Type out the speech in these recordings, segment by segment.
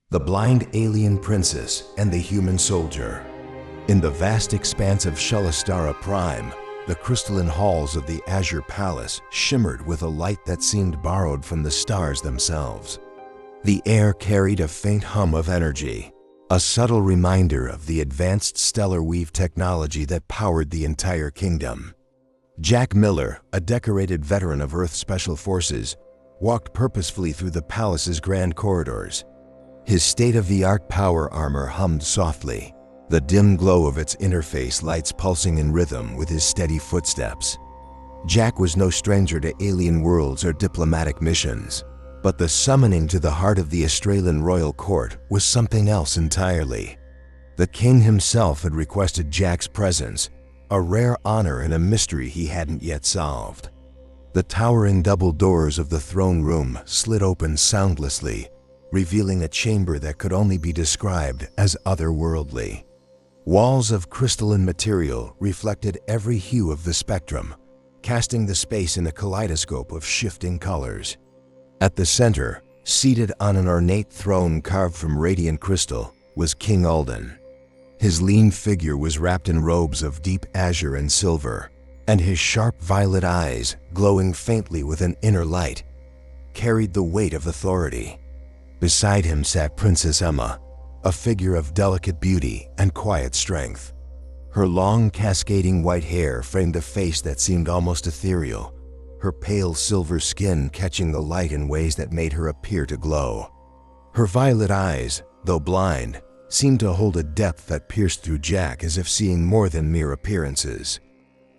The blind alien princess and the human soldier. In the vast expanse of Shelastara Prime, the crystalline halls of the Azure Palace shimmered with a light that seemed borrowed from the stars themselves. The air carried a faint hum of energy, a subtle reminder of the advanced stellar weave technology that powered the entire kingdom. Jack Miller, a decorated veteran of Earth Special Forces, walked purposefully through the palace's grand corridors. His state-of-the-art power armor hummed softly, the dim glow of its interface lights pulsing in rhythm with his steady footsteps. Jack was no stranger to alien worlds or diplomatic missions, but the summoning to the heart of the Astralan royal court was something else entirely. The king himself had requested Jack's presence, a rare honor and a mystery he hadn't yet solved. The towering double doors of the throne room slid open soundlessly, revealing a chamber that could only be described as otherworldly. Walls of crystalline material reflected every hue of the spectrum, casting the space in a kaleidoscope of shifting colors. At the center, seated on an ornate throne carved from radiant crystal, was King Alden. His lean figure was wrapped in robes of deep azure and silver, and his sharp violet eyes, glowing faintly with an inner light, carried the weight of authority. Beside him sat Princess Emma, a figure of delicate beauty and quiet strength. Her long, cascading white hair framed a face that seemed almost ethereal, her pale silver skin catching the light in ways that made her appear to glow. Her violet eyes, though blind, seemed to hold a depth that pierced through Jack as if seeing more than mere appearances.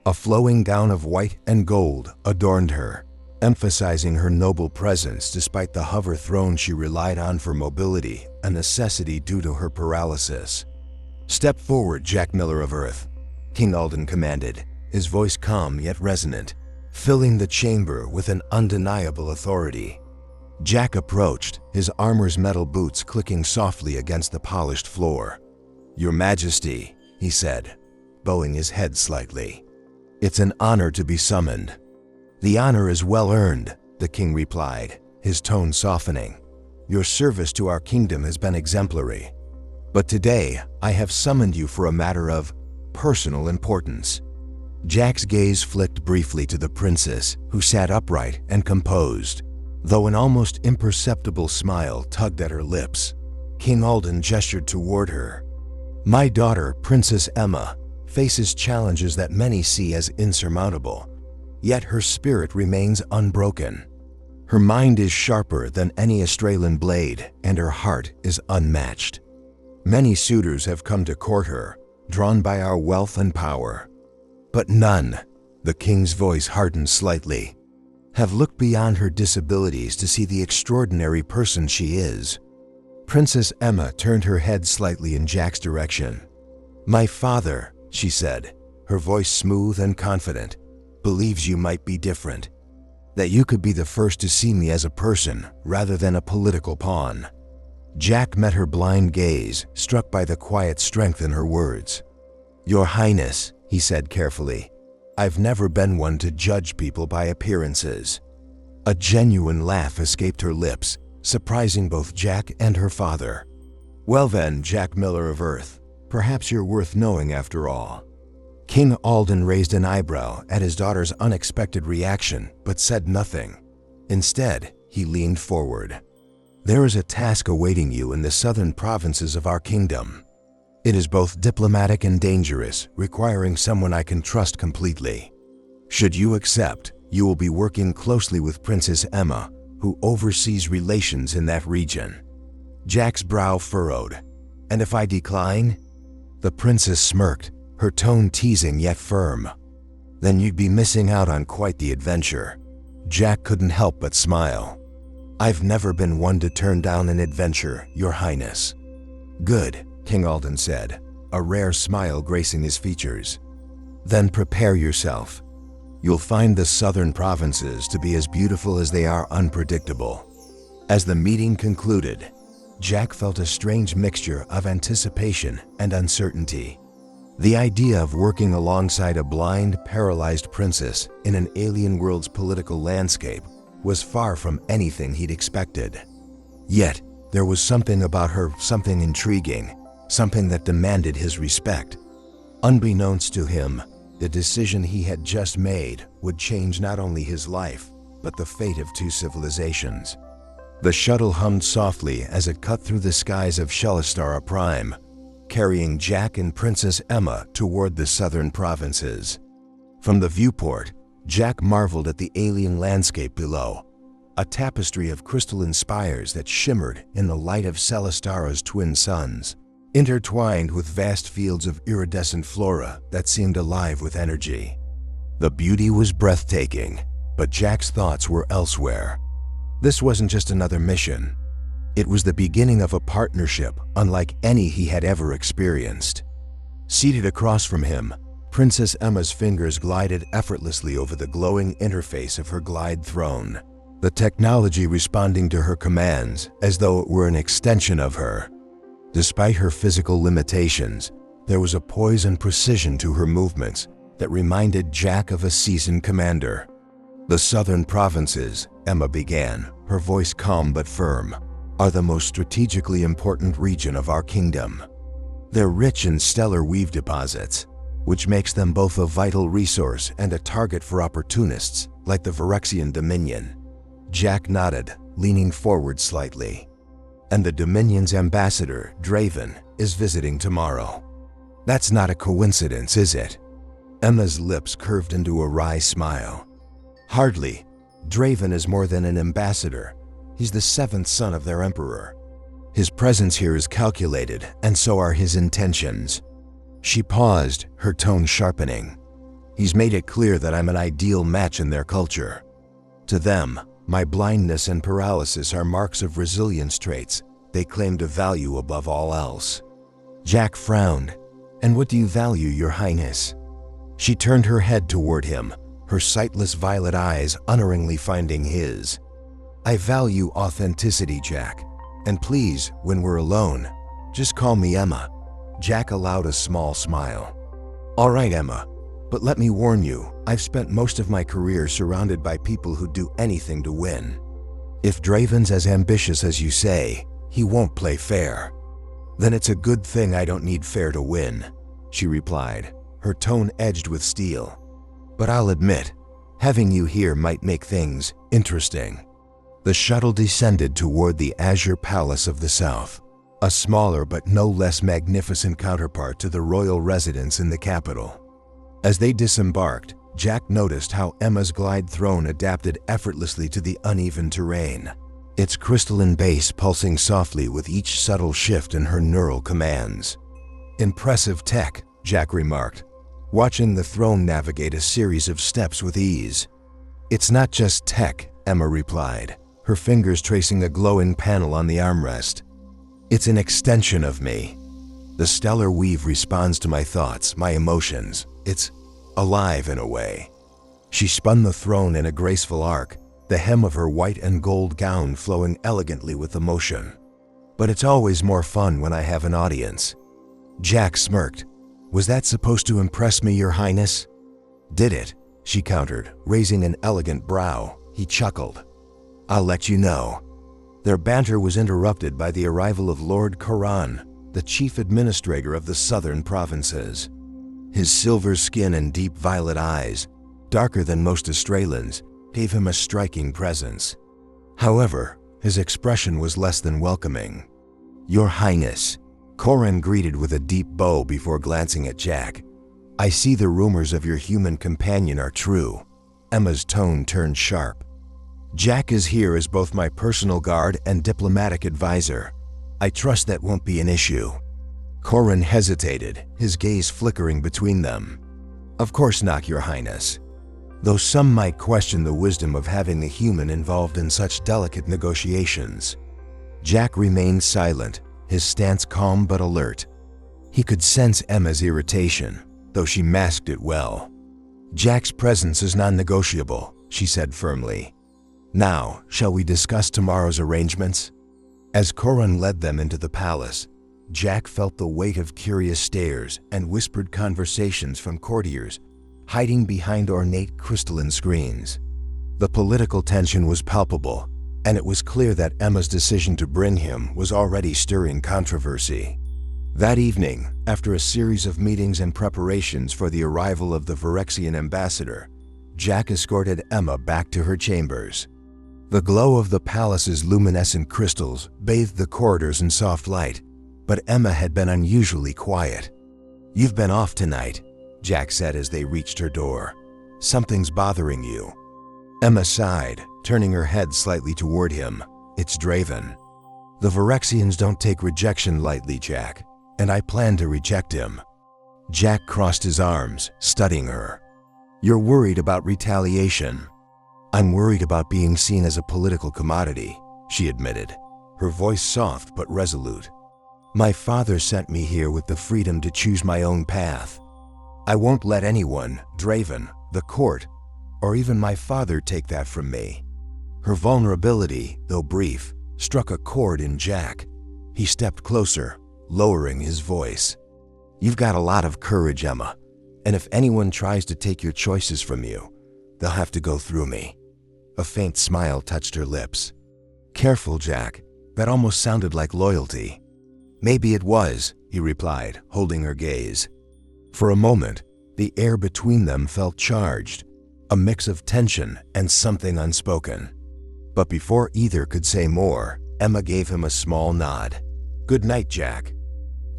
A flowing gown of white and gold adorned her, emphasizing her noble presence despite the hover throne she relied on for mobility, a necessity due to her paralysis. "Step forward, Jack Miller of Earth," King Alden commanded, his voice calm yet resonant, filling the chamber with an undeniable authority. Jack approached, his armor's metal boots clicking softly against the polished floor. "Your Majesty," he said, bowing his head slightly. "It's an honor to be summoned." "The honor is well earned," the king replied, his tone softening. "Your service to our kingdom has been exemplary. But today, I have summoned you for a matter of personal importance." Jack's gaze flicked briefly to the princess, who sat upright and composed. Though an almost imperceptible smile tugged at her lips, King Alden gestured toward her. "My daughter, Princess Emma, faces challenges that many see as insurmountable, yet her spirit remains unbroken. Her mind is sharper than any Astralan blade, and her heart is unmatched. Many suitors have come to court her, drawn by our wealth and power. But none," the king's voice hardened slightly, "have looked beyond her disabilities to see the extraordinary person she is." Princess Emma turned her head slightly in Jack's direction. "My father," she said, her voice smooth and confident, "believes you might be different. That you could be the first to see me as a person rather than a political pawn." Jack met her blind gaze, struck by the quiet strength in her words. "Your Highness," he said carefully, "I've never been one to judge people by appearances." A genuine laugh escaped her lips, surprising both Jack and her father. "Well then, Jack Miller of Earth, perhaps you're worth knowing after all." King Alden raised an eyebrow at his daughter's unexpected reaction, but said nothing. Instead, he leaned forward. "There is a task awaiting you in the southern provinces of our kingdom. It is both diplomatic and dangerous, requiring someone I can trust completely. Should you accept, you will be working closely with Princess Emma, who oversees relations in that region." Jack's brow furrowed. "And if I decline?" The princess smirked, her tone teasing yet firm. "Then you'd be missing out on quite the adventure." Jack couldn't help but smile. "I've never been one to turn down an adventure, Your Highness." "Good," King Alden said, a rare smile gracing his features. "Then prepare yourself. You'll find the southern provinces to be as beautiful as they are unpredictable." As the meeting concluded, Jack felt a strange mixture of anticipation and uncertainty. The idea of working alongside a blind, paralyzed princess in an alien world's political landscape was far from anything he'd expected. Yet, There was something about her, something intriguing, something that demanded his respect. Unbeknownst to him, the decision he had just made would change not only his life, but the fate of two civilizations. The shuttle hummed softly as it cut through the skies of Shelastara Prime, carrying Jack and Princess Emma toward the southern provinces. From the viewport, Jack marveled at the alien landscape below, a tapestry of crystalline spires that shimmered in the light of Celestara's twin suns, intertwined with vast fields of iridescent flora that seemed alive with energy. The beauty was breathtaking, but Jack's thoughts were elsewhere. This wasn't just another mission. It was the beginning of a partnership unlike any he had ever experienced. Seated across from him, Princess Emma's fingers glided effortlessly over the glowing interface of her glide throne, the technology responding to her commands as though it were an extension of her. Despite her physical limitations, there was a poise and precision to her movements that reminded Jack of a seasoned commander. "The southern provinces," Emma began, her voice calm but firm, "are the most strategically important region of our kingdom. They're rich in stellar weave deposits, which makes them both a vital resource and a target for opportunists like the Vorexian Dominion." Jack nodded, leaning forward slightly. "And the Dominion's ambassador, Draven, is visiting tomorrow. That's not a coincidence, is it?" Emma's lips curved into a wry smile. "Hardly. Draven is more than an ambassador. He's the seventh son of their emperor. His presence here is calculated, and so are his intentions." She paused, her tone sharpening. "He's made it clear that I'm an ideal match in their culture. To them, my blindness and paralysis are marks of resilience traits they claim to value above all else." Jack frowned. "And what do you value, Your Highness?" She turned her head toward him, her sightless violet eyes unerringly finding his. "I value authenticity, Jack. And please, when we're alone, just call me Emma." Jack allowed a small smile. "All right, Emma. But let me warn you, I've spent most of my career surrounded by people who do anything to win. If Draven's as ambitious as you say, he won't play fair." "Then it's a good thing I don't need fair to win," she replied, her tone edged with steel. "But I'll admit, having you here might make things interesting." The shuttle descended toward the Azure Palace of the South, a smaller but no less magnificent counterpart to the royal residence in the capital. As they disembarked, Jack noticed how Emma's glide throne adapted effortlessly to the uneven terrain, its crystalline base pulsing softly with each subtle shift in her neural commands. "Impressive tech," Jack remarked, watching the throne navigate a series of steps with ease. "It's not just tech," Emma replied, her fingers tracing a glowing panel on the armrest. "It's an extension of me. The stellar weave responds to my thoughts, my emotions. It's alive in a way." She spun the throne in a graceful arc, the hem of her white and gold gown flowing elegantly with the motion. "But it's always more fun when I have an audience." Jack smirked. "Was that supposed to impress me, Your Highness?" "Did it?" she countered, raising an elegant brow. He chuckled. "I'll let you know." Their banter was interrupted by the arrival of Lord Koran, the chief administrator of the southern provinces. His silver skin and deep violet eyes, darker than most Astralans, gave him a striking presence. However, his expression was less than welcoming. "Your Highness," Koran greeted with a deep bow before glancing at Jack. "I see the rumors of your human companion are true." Emma's tone turned sharp. "Jack is here as both my personal guard and diplomatic advisor. I trust that won't be an issue." Koran hesitated, his gaze flickering between them. "Of course not, Your Highness. Though some might question the wisdom of having a human involved in such delicate negotiations." Jack remained silent, his stance calm but alert. He could sense Emma's irritation, though she masked it well. "Jack's presence is non-negotiable," she said firmly. "Now, shall we discuss tomorrow's arrangements?" As Koran led them into the palace, Jack felt the weight of curious stares and whispered conversations from courtiers hiding behind ornate crystalline screens. The political tension was palpable, and it was clear that Emma's decision to bring him was already stirring controversy. That evening, after a series of meetings and preparations for the arrival of the Vorexian ambassador, Jack escorted Emma back to her chambers. The glow of the palace's luminescent crystals bathed the corridors in soft light, but Emma had been unusually quiet. "You've been off tonight," Jack said as they reached her door. "Something's bothering you." Emma sighed, turning her head slightly toward him. "It's Draven. The Vorexians don't take rejection lightly, Jack, and I plan to reject him." Jack crossed his arms, studying her. "You're worried about retaliation." "I'm worried about being seen as a political commodity," she admitted, her voice soft but resolute. "My father sent me here with the freedom to choose my own path. I won't let anyone, Draven, the court, or even my father take that from me." Her vulnerability, though brief, struck a chord in Jack. He stepped closer, lowering his voice. "You've got a lot of courage, Emma, and if anyone tries to take your choices from you, they'll have to go through me." A faint smile touched her lips. "Careful, Jack. That almost sounded like loyalty." "Maybe it was," he replied, holding her gaze. For a moment, the air between them felt charged, a mix of tension and something unspoken. But before either could say more, Emma gave him a small nod. "Good night, Jack."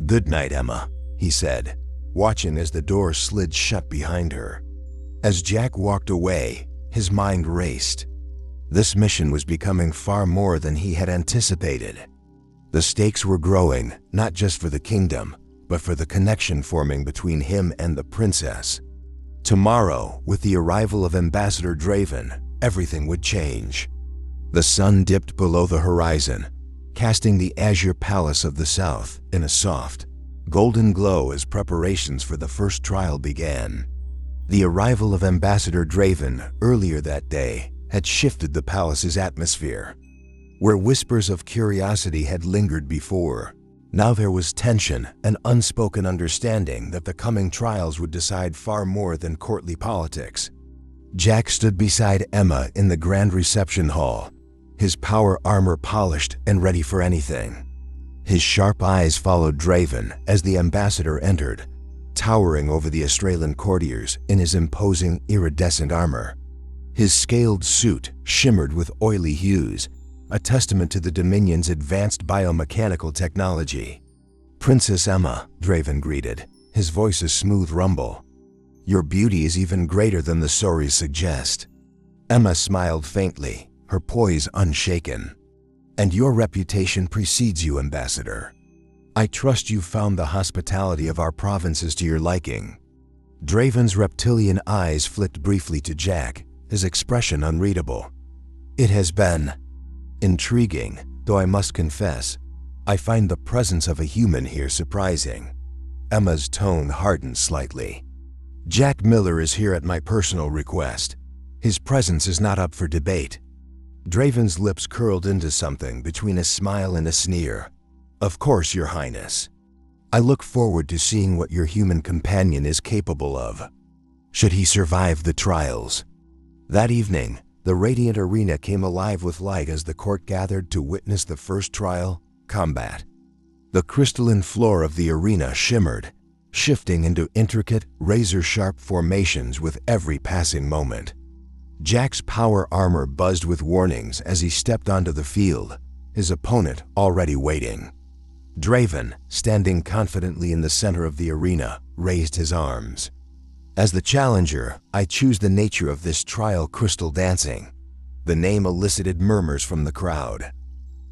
"Good night, Emma," he said, watching as the door slid shut behind her. As Jack walked away, his mind raced. This mission was becoming far more than he had anticipated. The stakes were growing, not just for the kingdom, but for the connection forming between him and the princess. Tomorrow, with the arrival of Ambassador Draven, everything would change. The sun dipped below the horizon, casting the azure palace of the south in a soft, golden glow as preparations for the first trial began. The arrival of Ambassador Draven earlier that day had shifted the palace's atmosphere. Where whispers of curiosity had lingered before, now there was tension and unspoken understanding that the coming trials would decide far more than courtly politics. Jack stood beside Emma in the grand reception hall, his power armor polished and ready for anything. His sharp eyes followed Draven as the ambassador entered, towering over the Astralan courtiers in his imposing iridescent armor. His scaled suit shimmered with oily hues, a testament to the Dominion's advanced biomechanical technology. "Princess Emma," Draven greeted, his voice a smooth rumble. "Your beauty is even greater than the stories suggest." Emma smiled faintly, her poise unshaken. "And your reputation precedes you, Ambassador. I trust you've found the hospitality of our provinces to your liking." Draven's reptilian eyes flicked briefly to Jack, his expression unreadable. "It has been intriguing, though I must confess, I find the presence of a human here surprising." Emma's tone hardened slightly. "Jack Miller is here at my personal request. His presence is not up for debate." Draven's lips curled into something between a smile and a sneer. "Of course, Your Highness. I look forward to seeing what your human companion is capable of, should he survive the trials." That evening, the radiant arena came alive with light as the court gathered to witness the first trial, combat. The crystalline floor of the arena shimmered, shifting into intricate, razor-sharp formations with every passing moment. Jack's power armor buzzed with warnings as he stepped onto the field, his opponent already waiting. Draven, standing confidently in the center of the arena, raised his arms. "As the challenger, I choose the nature of this trial crystal dancing." The name elicited murmurs from the crowd.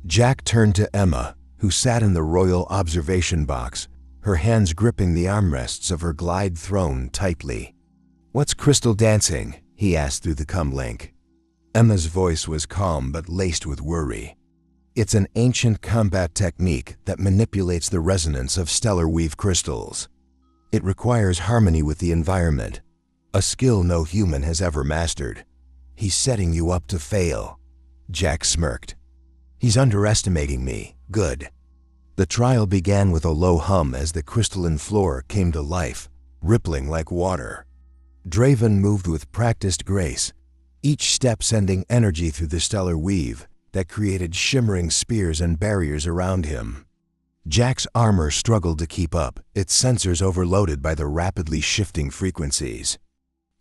Jack turned to Emma, who sat in the royal observation box, her hands gripping the armrests of her glide throne tightly. "What's crystal dancing?" he asked through the comlink. Emma's voice was calm but laced with worry. "It's an ancient combat technique that manipulates the resonance of stellar weave crystals. It requires harmony with the environment, a skill no human has ever mastered. He's setting you up to fail." Jack smirked. "He's underestimating me. Good." The trial began with a low hum as the crystalline floor came to life, rippling like water. Draven moved with practiced grace, each step sending energy through the stellar weave that created shimmering spears and barriers around him. Jack's armor struggled to keep up, its sensors overloaded by the rapidly shifting frequencies.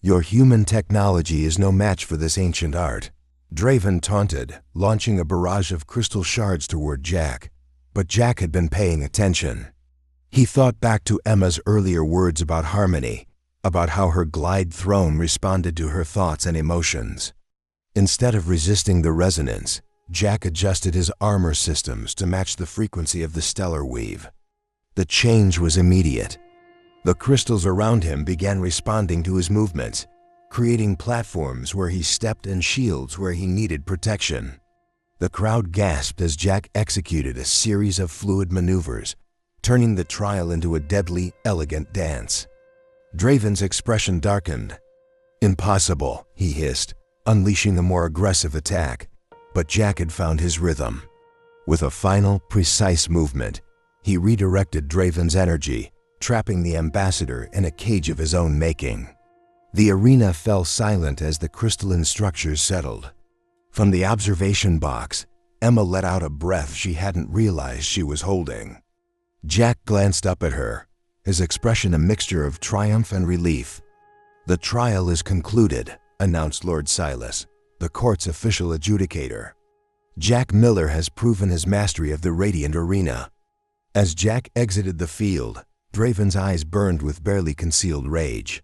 "Your human technology is no match for this ancient art," Draven taunted, launching a barrage of crystal shards toward Jack. But Jack had been paying attention. He thought back to Emma's earlier words about harmony, about how her glide throne responded to her thoughts and emotions. Instead of resisting the resonance, Jack adjusted his armor systems to match the frequency of the stellar weave. The change was immediate. The crystals around him began responding to his movements, creating platforms where he stepped and shields where he needed protection. The crowd gasped as Jack executed a series of fluid maneuvers, turning the trial into a deadly, elegant dance. Draven's expression darkened. "Impossible," he hissed, unleashing a more aggressive attack. But Jack had found his rhythm. With a final, precise movement, he redirected Draven's energy, trapping the ambassador in a cage of his own making. The arena fell silent as the crystalline structures settled. From the observation box, Emma let out a breath she hadn't realized she was holding. Jack glanced up at her, his expression a mixture of triumph and relief. "The trial is concluded," announced Lord Silas, the court's official adjudicator. "Jack Miller has proven his mastery of the Radiant Arena." As Jack exited the field, Draven's eyes burned with barely concealed rage.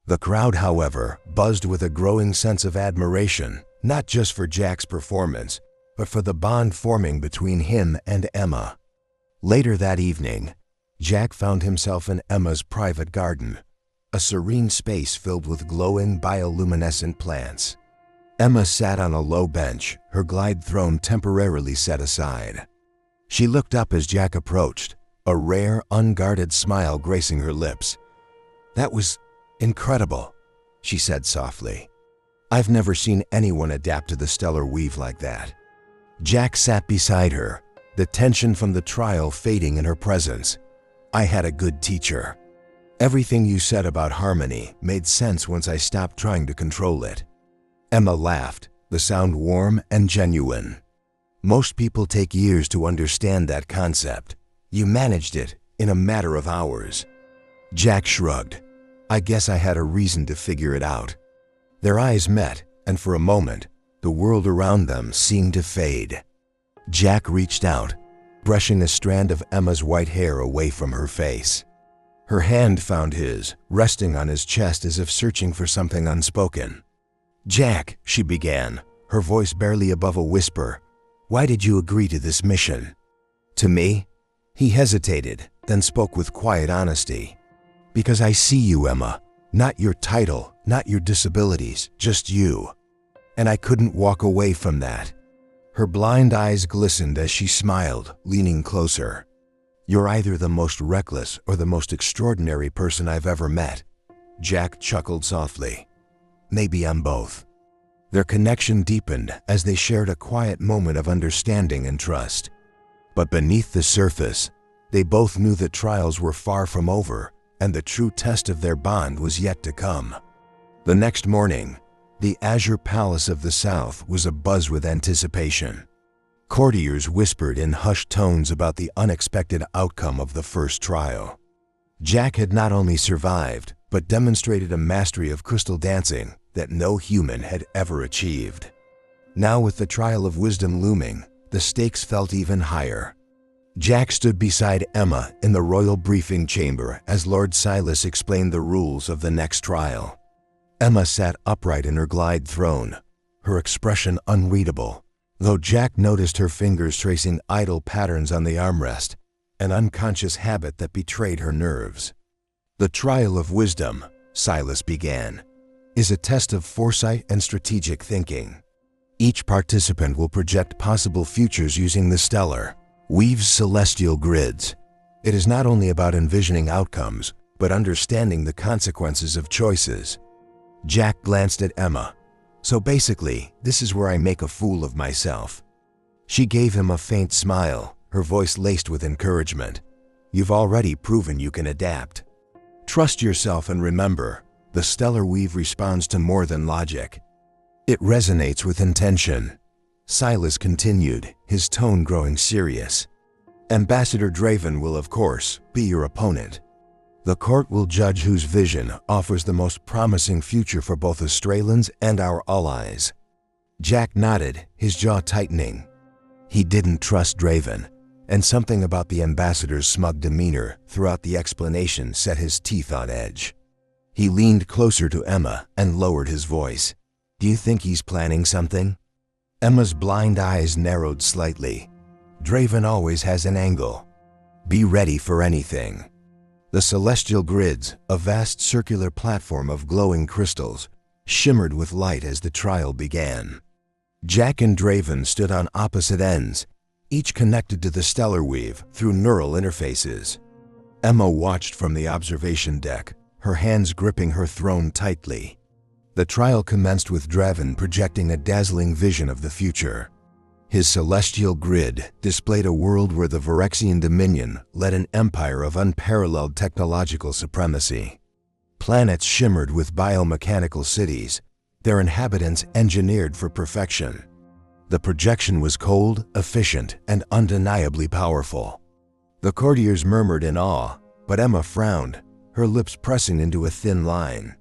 The crowd, however, buzzed with a growing sense of admiration, not just for Jack's performance, but for the bond forming between him and Emma. Later that evening, Jack found himself in Emma's private garden, a serene space filled with glowing bioluminescent plants. Emma sat on a low bench, her glide throne temporarily set aside. She looked up as Jack approached, a rare, unguarded smile gracing her lips. "That was incredible," she said softly. "I've never seen anyone adapt to the stellar weave like that." Jack sat beside her, the tension from the trial fading in her presence. "I had a good teacher. Everything you said about harmony made sense once I stopped trying to control it." Emma laughed, the sound warm and genuine. "Most people take years to understand that concept. You managed it in a matter of hours." Jack shrugged. "I guess I had a reason to figure it out." Their eyes met, and for a moment, the world around them seemed to fade. Jack reached out, brushing a strand of Emma's white hair away from her face. Her hand found his, resting on his chest as if searching for something unspoken. "Jack," she began, her voice barely above a whisper, "why did you agree to this mission?" "To me?" He hesitated, then spoke with quiet honesty. "Because I see you, Emma. Not your title, not your disabilities, just you. And I couldn't walk away from that." Her blind eyes glistened as she smiled, leaning closer. "You're either the most reckless or the most extraordinary person I've ever met." Jack chuckled softly. "Maybe I'm both." Their connection deepened as they shared a quiet moment of understanding and trust. But beneath the surface, they both knew that trials were far from over, and the true test of their bond was yet to come. The next morning, the Azure Palace of the South was abuzz with anticipation. Courtiers whispered in hushed tones about the unexpected outcome of the first trial. Jack had not only survived, but demonstrated a mastery of crystal dancing that no human had ever achieved. Now, with the trial of wisdom looming, the stakes felt even higher. Jack stood beside Emma in the royal briefing chamber as Lord Silas explained the rules of the next trial. Emma sat upright in her glide throne, her expression unreadable, though Jack noticed her fingers tracing idle patterns on the armrest, an unconscious habit that betrayed her nerves. "The trial of wisdom," Silas began, "is a test of foresight and strategic thinking. Each participant will project possible futures using the stellar, weaves celestial grids. It is not only about envisioning outcomes, but understanding the consequences of choices." Jack glanced at Emma. "So basically, this is where I make a fool of myself." She gave him a faint smile, her voice laced with encouragement. "You've already proven you can adapt. Trust yourself and remember, the stellar weave responds to more than logic. It resonates with intention. Silas continued, his tone growing serious. Ambassador Draven will, of course, be your opponent. The court will judge whose vision offers the most promising future for both Astralans and our allies. Jack nodded, his jaw tightening. He didn't trust Draven, and something about the ambassador's smug demeanor throughout the explanation set his teeth on edge. He leaned closer to Emma and lowered his voice. "Do you think he's planning something?" Emma's blind eyes narrowed slightly. "Draven always has an angle. Be ready for anything." The celestial grids, a vast circular platform of glowing crystals, shimmered with light as the trial began. Jack and Draven stood on opposite ends, each connected to the stellar weave through neural interfaces. Emma watched from the observation deck, her hands gripping her throne tightly. The trial commenced with Draven projecting a dazzling vision of the future. His celestial grid displayed a world where the Vorexian Dominion led an empire of unparalleled technological supremacy. Planets shimmered with biomechanical cities, their inhabitants engineered for perfection. The projection was cold, efficient, and undeniably powerful. The courtiers murmured in awe, but Emma frowned, her lips pressing into a thin line.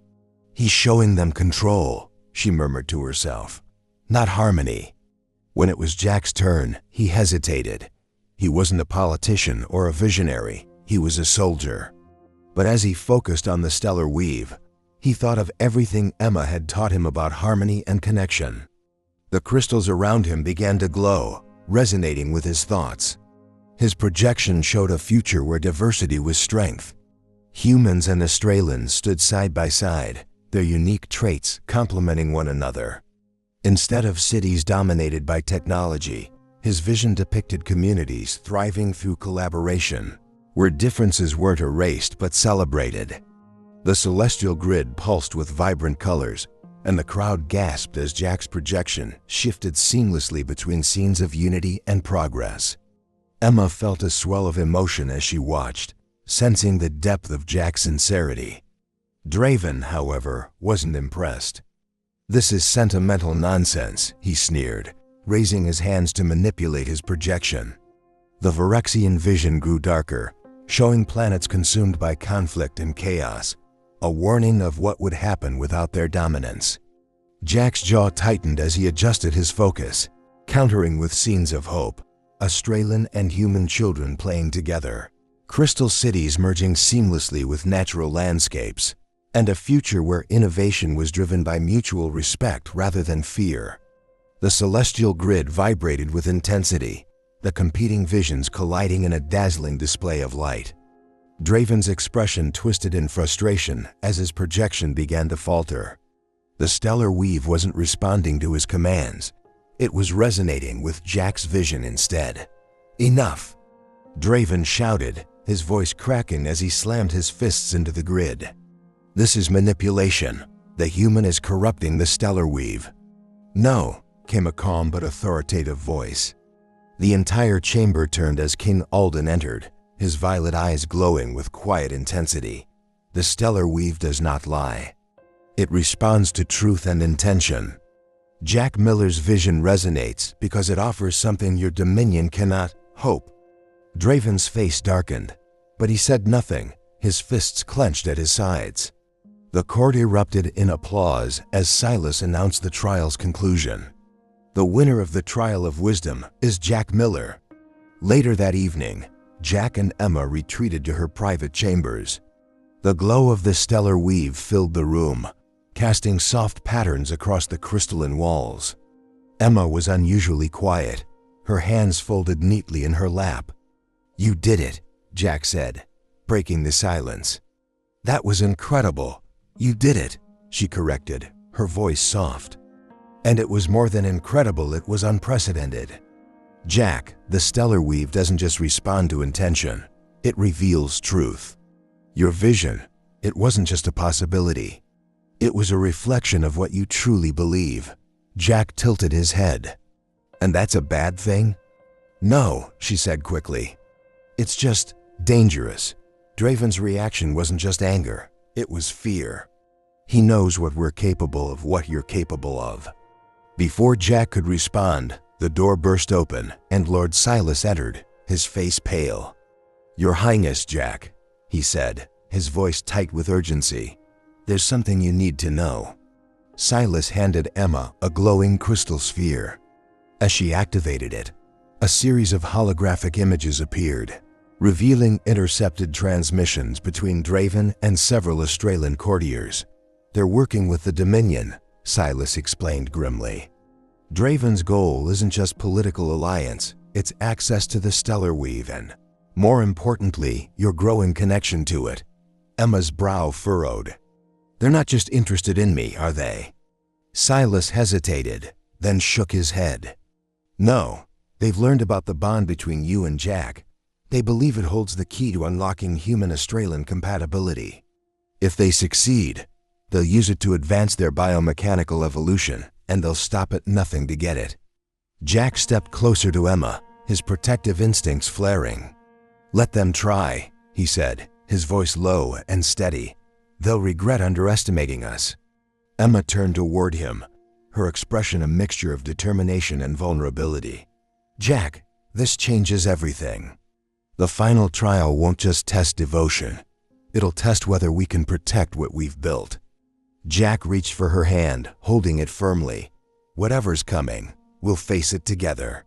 "He's showing them control," she murmured to herself, "not harmony." When it was Jack's turn, he hesitated. He wasn't a politician or a visionary, he was a soldier. But as he focused on the stellar weave, he thought of everything Emma had taught him about harmony and connection. The crystals around him began to glow, resonating with his thoughts. His projection showed a future where diversity was strength. Humans and Astralans stood side by side, their unique traits complementing one another. Instead of cities dominated by technology, his vision depicted communities thriving through collaboration, where differences weren't erased but celebrated. The celestial grid pulsed with vibrant colors, and the crowd gasped as Jack's projection shifted seamlessly between scenes of unity and progress. Emma felt a swell of emotion as she watched, sensing the depth of Jack's sincerity. Draven, however, wasn't impressed. "This is sentimental nonsense," he sneered, raising his hands to manipulate his projection. The Vorexian vision grew darker, showing planets consumed by conflict and chaos, a warning of what would happen without their dominance. Jack's jaw tightened as he adjusted his focus, countering with scenes of hope, Astralan and human children playing together, crystal cities merging seamlessly with natural landscapes, and a future where innovation was driven by mutual respect rather than fear. The celestial grid vibrated with intensity, the competing visions colliding in a dazzling display of light. Draven's expression twisted in frustration as his projection began to falter. The stellar weave wasn't responding to his commands. It was resonating with Jack's vision instead. "Enough!" Draven shouted, his voice cracking as he slammed his fists into the grid. "This is manipulation. The human is corrupting the stellar weave." "No," came a calm but authoritative voice. The entire chamber turned as King Alden entered, his violet eyes glowing with quiet intensity. "The stellar weave does not lie. It responds to truth and intention. Jack Miller's vision resonates because it offers something your dominion cannot: hope." Draven's face darkened, but he said nothing, his fists clenched at his sides. The court erupted in applause as Silas announced the trial's conclusion. "The winner of the Trial of Wisdom is Jack Miller." Later that evening, Jack and Emma retreated to her private chambers. The glow of the stellar weave filled the room, casting soft patterns across the crystalline walls. Emma was unusually quiet, her hands folded neatly in her lap. "You did it," Jack said, breaking the silence. "That was incredible. You did it," she corrected, her voice soft. "And it was more than incredible, it was unprecedented." "Jack, the stellar weave doesn't just respond to intention, it reveals truth. Your vision, it wasn't just a possibility. It was a reflection of what you truly believe." Jack tilted his head. "And that's a bad thing?" "No," she said quickly. "It's just dangerous." Draven's reaction wasn't just anger, it was fear. "He knows what we're capable of, what you're capable of." Before Jack could respond, The door burst open, and Lord Silas entered, his face pale. "Your Highness, Jack," he said, his voice tight with urgency. "There's something you need to know." Silas handed Emma a glowing crystal sphere. As she activated it, a series of holographic images appeared, revealing intercepted transmissions between Draven and several Astralan courtiers. "They're working with the Dominion," Silas explained grimly. "Draven's goal isn't just political alliance, it's access to the stellar weave and, more importantly, your growing connection to it." Emma's brow furrowed. "They're not just interested in me, are they?" Silas hesitated, then shook his head. "No, they've learned about the bond between you and Jack. They believe it holds the key to unlocking human Astralan compatibility. If they succeed, they'll use it to advance their biomechanical evolution, and they'll stop at nothing to get it." Jack stepped closer to Emma, his protective instincts flaring. "Let them try," he said, his voice low and steady. "They'll regret underestimating us." Emma turned toward him, her expression a mixture of determination and vulnerability. "Jack, this changes everything. The final trial won't just test devotion. It'll test whether we can protect what we've built." Jack reached for her hand, holding it firmly. "Whatever's coming, we'll face it together."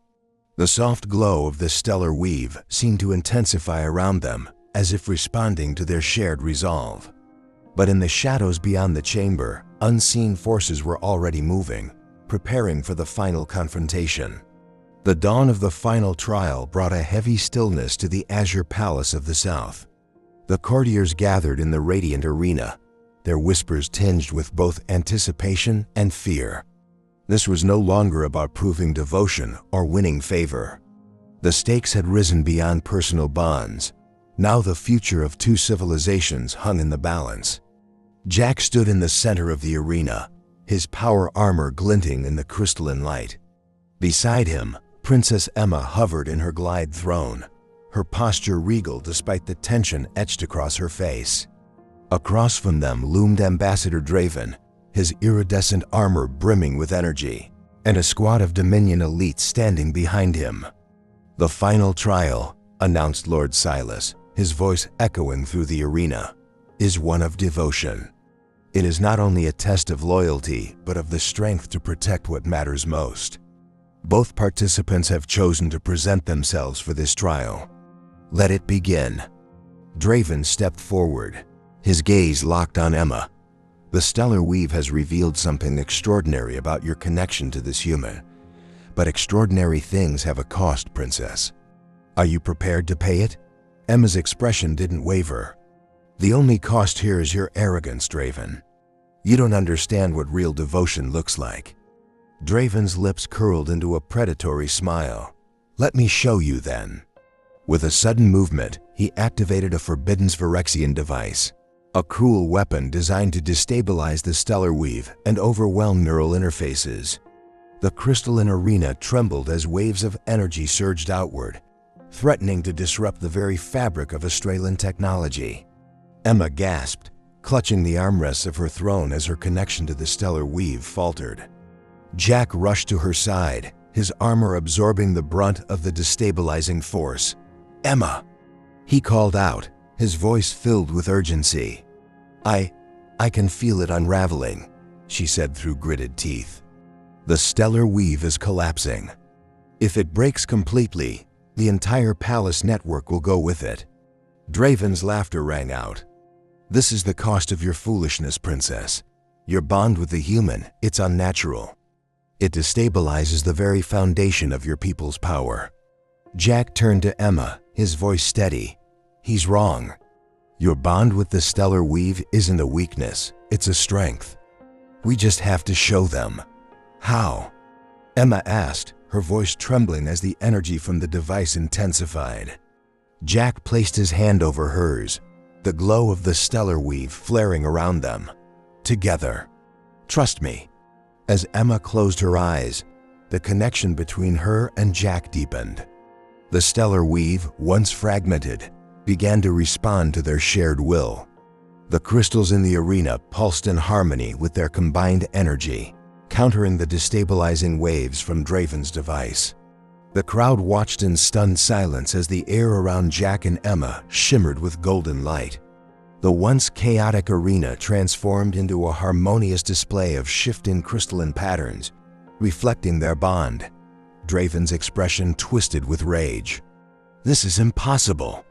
The soft glow of the stellar weave seemed to intensify around them, as if responding to their shared resolve. But in the shadows beyond the chamber, unseen forces were already moving, preparing for the final confrontation. The dawn of the final trial brought a heavy stillness to the azure palace of the south. The courtiers gathered in the radiant arena, their whispers tinged with both anticipation and fear. This was no longer about proving devotion or winning favor. The stakes had risen beyond personal bonds. Now the future of two civilizations hung in the balance. Jack stood in the center of the arena, his power armor glinting in the crystalline light. Beside him, Princess Emma hovered in her glide throne, her posture regal despite the tension etched across her face. Across from them loomed Ambassador Draven, his iridescent armor brimming with energy, and a squad of Dominion elites standing behind him. "The final trial," announced Lord Silas, his voice echoing through the arena, "is one of devotion. It is not only a test of loyalty, but of the strength to protect what matters most. Both participants have chosen to present themselves for this trial. Let it begin." Draven stepped forward, his gaze locked on Emma. "The stellar weave has revealed something extraordinary about your connection to this human. But extraordinary things have a cost, Princess. Are you prepared to pay it?" Emma's expression didn't waver. "The only cost here is your arrogance, Draven. You don't understand what real devotion looks like." Draven's lips curled into a predatory smile. "Let me show you then." With a sudden movement, he activated a forbidden Vorexian device, a cruel weapon designed to destabilize the stellar weave and overwhelm neural interfaces. The crystalline arena trembled as waves of energy surged outward, threatening to disrupt the very fabric of Astralan technology. Emma gasped, clutching the armrests of her throne as her connection to the stellar weave faltered. Jack rushed to her side, his armor absorbing the brunt of the destabilizing force. "Emma!" he called out, his voice filled with urgency. I can feel it unraveling," she said through gritted teeth. "The stellar weave is collapsing. If it breaks completely, the entire palace network will go with it." Draven's laughter rang out. "This is the cost of your foolishness, Princess. Your bond with the human, it's unnatural. It destabilizes the very foundation of your people's power." Jack turned to Emma, his voice steady. "He's wrong. Your bond with the stellar weave isn't a weakness, it's a strength. We just have to show them." "How?" Emma asked, her voice trembling as the energy from the device intensified. Jack placed his hand over hers, the glow of the stellar weave flaring around them. "Together. Trust me." As Emma closed her eyes, the connection between her and Jack deepened. The stellar weave, once fragmented, began to respond to their shared will. The crystals in the arena pulsed in harmony with their combined energy, countering the destabilizing waves from Draven's device. The crowd watched in stunned silence as the air around Jack and Emma shimmered with golden light. The once chaotic arena transformed into a harmonious display of shifting crystalline patterns, reflecting their bond. Draven's expression twisted with rage. "This is impossible.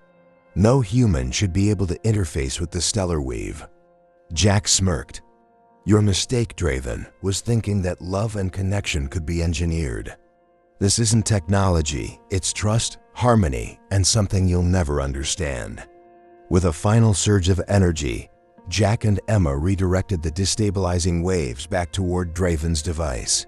No human should be able to interface with the stellar weave." Jack smirked. "Your mistake, Draven, was thinking that love and connection could be engineered. This isn't technology, it's trust, harmony, and something you'll never understand." With a final surge of energy, Jack and Emma redirected the destabilizing waves back toward Draven's device.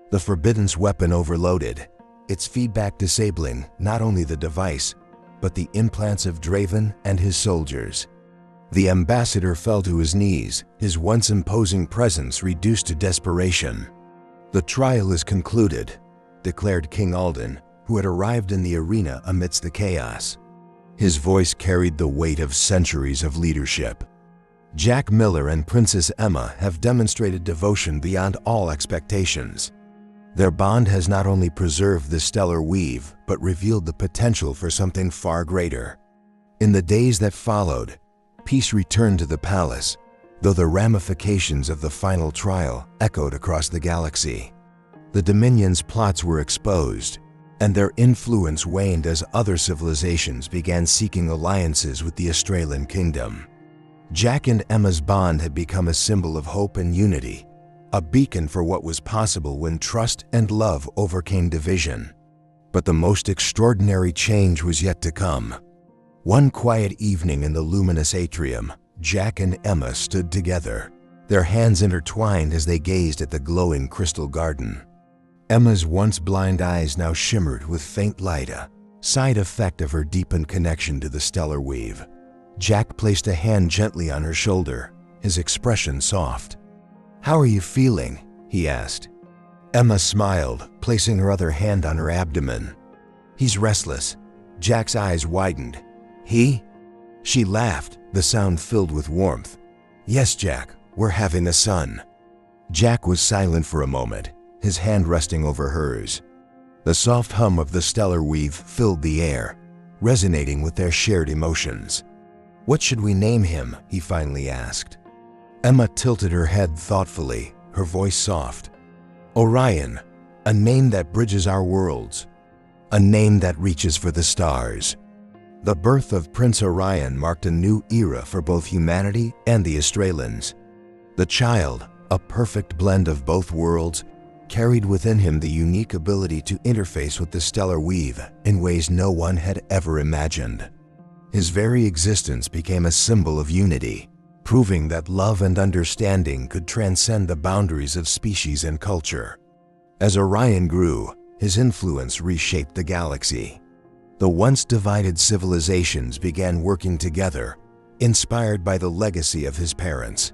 The Forbiddance weapon overloaded, its feedback disabling not only the device, but the implants of Draven and his soldiers. The ambassador fell to his knees, his once imposing presence reduced to desperation. "The trial is concluded," declared King Alden, who had arrived in the arena amidst the chaos. His voice carried the weight of centuries of leadership. "Jack Miller and Princess Emma have demonstrated devotion beyond all expectations. Their bond has not only preserved the stellar weave, but revealed the potential for something far greater." In the days that followed, peace returned to the palace, though the ramifications of the final trial echoed across the galaxy. The Dominion's plots were exposed, and their influence waned as other civilizations began seeking alliances with the Astralan kingdom. Jack and Emma's bond had become a symbol of hope and unity, a beacon for what was possible when trust and love overcame division. But the most extraordinary change was yet to come. One quiet evening in the luminous atrium, Jack and Emma stood together, their hands intertwined as they gazed at the glowing crystal garden. Emma's once blind eyes now shimmered with faint light, a side effect of her deepened connection to the stellar weave. Jack placed a hand gently on her shoulder, his expression soft. "How are you feeling?" he asked. Emma smiled, placing her other hand on her abdomen. "He's restless." Jack's eyes widened. "He?" She laughed, the sound filled with warmth. "Yes, Jack, we're having a son." Jack was silent for a moment, his hand resting over hers. The soft hum of the stellar weave filled the air, resonating with their shared emotions. "What should we name him?" he finally asked. Emma tilted her head thoughtfully, her voice soft. "Orion, a name that bridges our worlds, a name that reaches for the stars." The birth of Prince Orion marked a new era for both humanity and the Astralans. The child, a perfect blend of both worlds, carried within him the unique ability to interface with the stellar weave in ways no one had ever imagined. His very existence became a symbol of unity, proving that love and understanding could transcend the boundaries of species and culture. As Orion grew, his influence reshaped the galaxy. The once divided civilizations began working together, inspired by the legacy of his parents.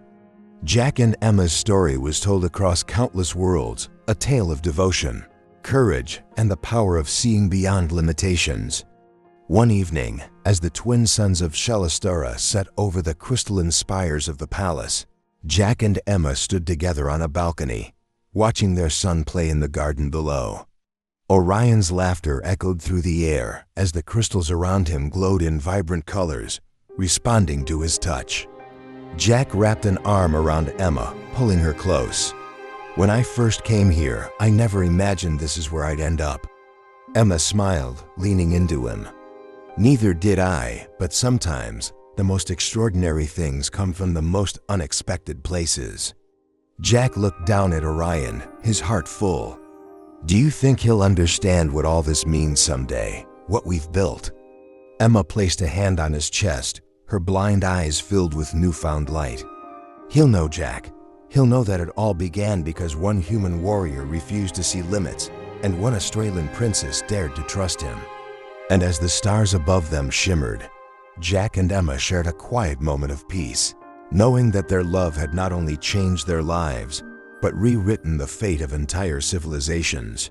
Jack and Emma's story was told across countless worlds, a tale of devotion, courage, and the power of seeing beyond limitations. One evening, as the twin suns of Shalastara sat over the crystalline spires of the palace, Jack and Emma stood together on a balcony, watching their son play in the garden below. Orion's laughter echoed through the air as the crystals around him glowed in vibrant colors, responding to his touch. Jack wrapped an arm around Emma, pulling her close. "When I first came here, I never imagined this is where I'd end up." Emma smiled, leaning into him. "Neither did I, but sometimes the most extraordinary things come from the most unexpected places." Jack looked down at Orion, his heart full. "Do you think he'll understand what all this means someday, what we've built?" Emma placed a hand on his chest, her blind eyes filled with newfound light. "He'll know, Jack. He'll know that it all began because one human warrior refused to see limits, and one Astralan princess dared to trust him." And as the stars above them shimmered, Jack and Emma shared a quiet moment of peace, knowing that their love had not only changed their lives, but rewritten the fate of entire civilizations.